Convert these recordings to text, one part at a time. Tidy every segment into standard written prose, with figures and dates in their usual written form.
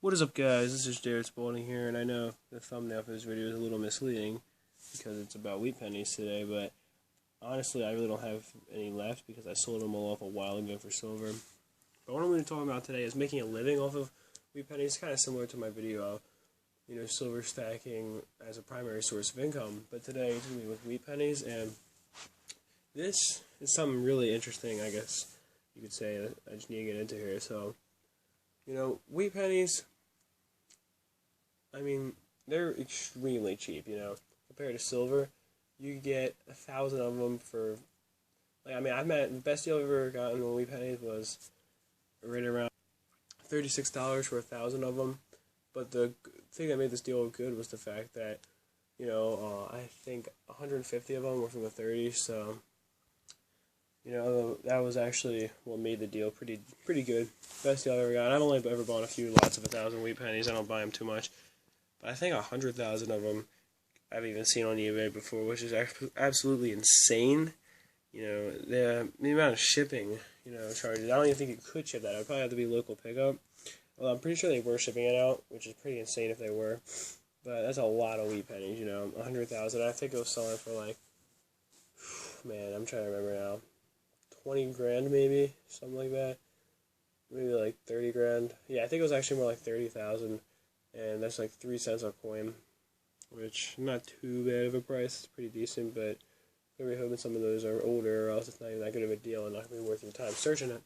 What is up, guys? This is Jared Spalding here, and I know the thumbnail for this video is a little misleading because it's about wheat pennies today, but honestly, I really don't have any left because I sold them all off a while ago for silver. But what I'm going to talk about today is making a living off of wheat pennies, kind of similar to my video of, silver stacking as a primary source of income. But today, it's going to be with wheat pennies, and this is something really interesting, I guess you could say, that I just need to get into here. So, wheat pennies, I mean, they're extremely cheap, compared to silver. You get 1,000 of them for, the best deal I've ever gotten on wheat pennies was right around $36 for 1,000 of them. But the thing that made this deal good was the fact that, I think 150 of them were from the 30s, so, that was actually what made the deal pretty good. Best deal I've ever got. I've only ever bought a few lots of 1,000 wheat pennies. I don't buy them too much. But I think 100,000 of them I've even seen on eBay before, which is absolutely insane. The amount of shipping, charges. I don't even think you could ship that. It would probably have to be local pickup. Well, I'm pretty sure they were shipping it out, which is pretty insane if they were. But that's a lot of wheat pennies, 100,000. I think it was selling for man, I'm trying to remember now. 20 grand maybe, something like that. Maybe like 30 grand. Yeah, I think it was actually more like 30,000. And that's like 3 cents a coin, which not too bad of a price. It's pretty decent, but I'm really hoping some of those are older, or else it's not even that good of a deal and not going to be worth your time searching it.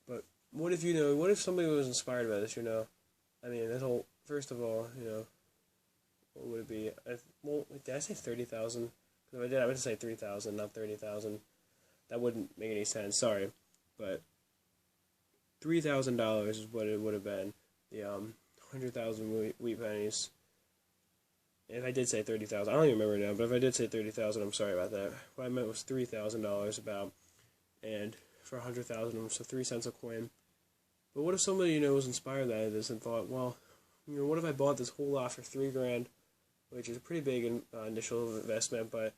But what if somebody was inspired by this, this whole, first of all, what would it be? Did I say 30,000? If I did, I would say 3,000, not 30,000. That wouldn't make any sense, sorry. But $3,000 is what it would have been. The 100,000 wheat pennies. If I did say 30,000, I don't even remember now, but if I did say 30,000, I'm sorry about that. What I meant was $3,000 about, and for 100,000, so 3 cents a coin. But what if somebody, was inspired by this and thought, well, what if I bought this whole lot for 3 grand, which is a pretty big initial investment, but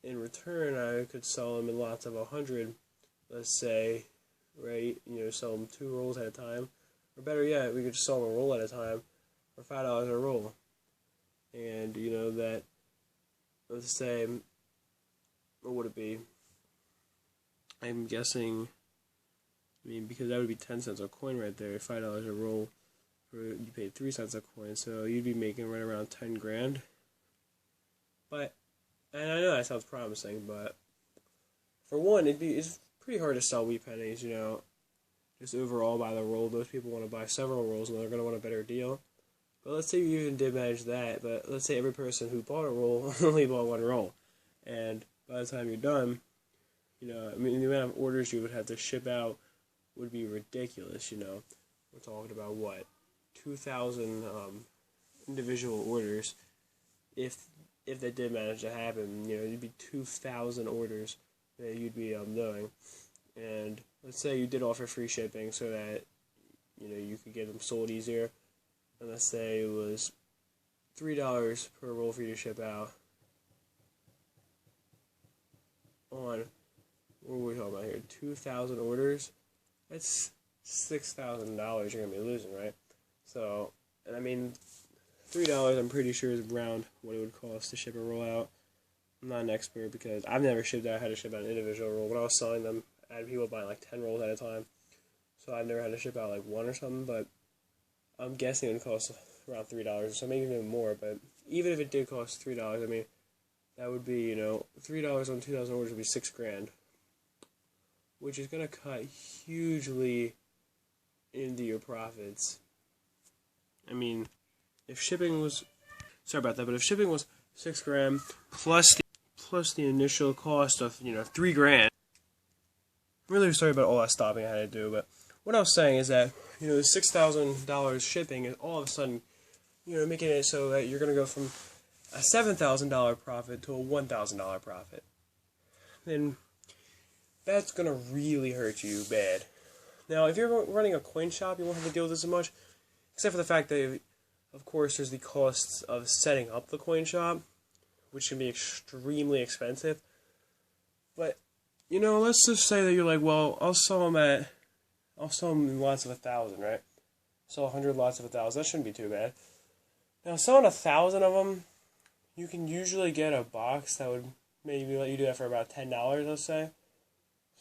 in return, I could sell them in lots of 100, let's say, right, sell them 2 rolls at a time. Or better yet, we could just sell them a roll at a time for $5 a roll. And, that, let's say, what would it be? I'm guessing, because that would be 10 cents a coin right there, $5 a roll, you paid 3 cents a coin, so you'd be making right around 10 grand. But, and I know that sounds promising, but for one, it's pretty hard to sell wheat pennies, just overall by the roll. Most people want to buy several rolls and they're going to want a better deal. But let's say you even did manage that, but let's say every person who bought a roll only bought 1 roll. And by the time you're done, the amount of orders you would have to ship out would be ridiculous, We're talking about, 2,000 individual orders. If that did manage to happen, it'd be 2,000 orders that you'd be doing. And let's say you did offer free shipping so that, you could get them sold easier. And let's say it was $3 per roll for you to ship out on, what are we talking about here, 2,000 orders? That's $6,000 you're going to be losing, right? So, and $3 I'm pretty sure is around what it would cost to ship a roll out. I'm not an expert because I've never had to ship out an individual roll. When I was selling them, I had people buying 10 rolls at a time. So I've never had to ship out 1 or something, but I'm guessing it would cost around $3, so maybe even more. But even if it did cost $3, that would be, $3 on 2,000 orders would be 6 grand, which is going to cut hugely into your profits. If shipping was, sorry about that, but if shipping was 6 grand plus the initial cost of, 3 grand, I'm really sorry about all that stopping I had to do, but what I was saying is that, the $6,000 shipping is all of a sudden, making it so that you're going to go from a $7,000 profit to a $1,000 profit. And that's going to really hurt you bad. Now, if you're running a coin shop, you won't have to deal with this as much, except for the fact that, of course, there's the costs of setting up the coin shop, which can be extremely expensive. But, let's just say that you're like, well, I'll sell them in lots of 1,000, right? sell 100 lots of 1,000. That shouldn't be too bad. Now, selling 1,000 of them, you can usually get a box that would maybe let you do that for about $10, let's say.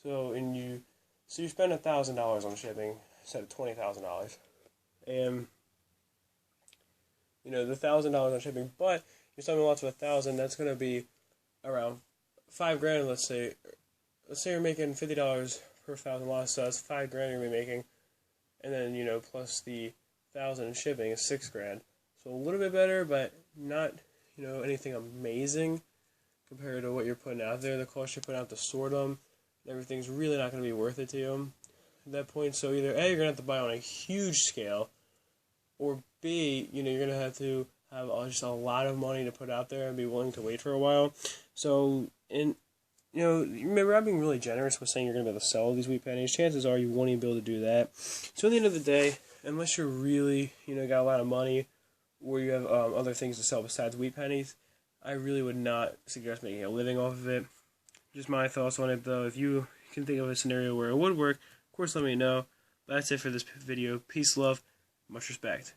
So you spend $1,000 on shipping instead of $20,000, and the $1,000 on shipping, but you're selling lots of 1,000. That's going to be around $5,000. Let's say you're making $50 per 1,000 lots, so that's $5,000 you're gonna be making, and then plus the 1,000 in shipping is $6,000. So a little bit better, but not anything amazing compared to what you're putting out there. The cost you're putting out to sort them, everything's really not going to be worth it to you at that point. So either A, you're going to have to buy on a huge scale, or B, you're going to have just a lot of money to put out there and be willing to wait for a while. So, remember, I'm being really generous with saying you're going to be able to sell these wheat pennies. Chances are you won't even be able to do that. So at the end of the day, unless you're really, got a lot of money, or you have other things to sell besides wheat pennies, I really would not suggest making a living off of it. Just my thoughts on it, though. If you can think of a scenario where it would work, of course let me know. But that's it for this video. Peace, love, much respect.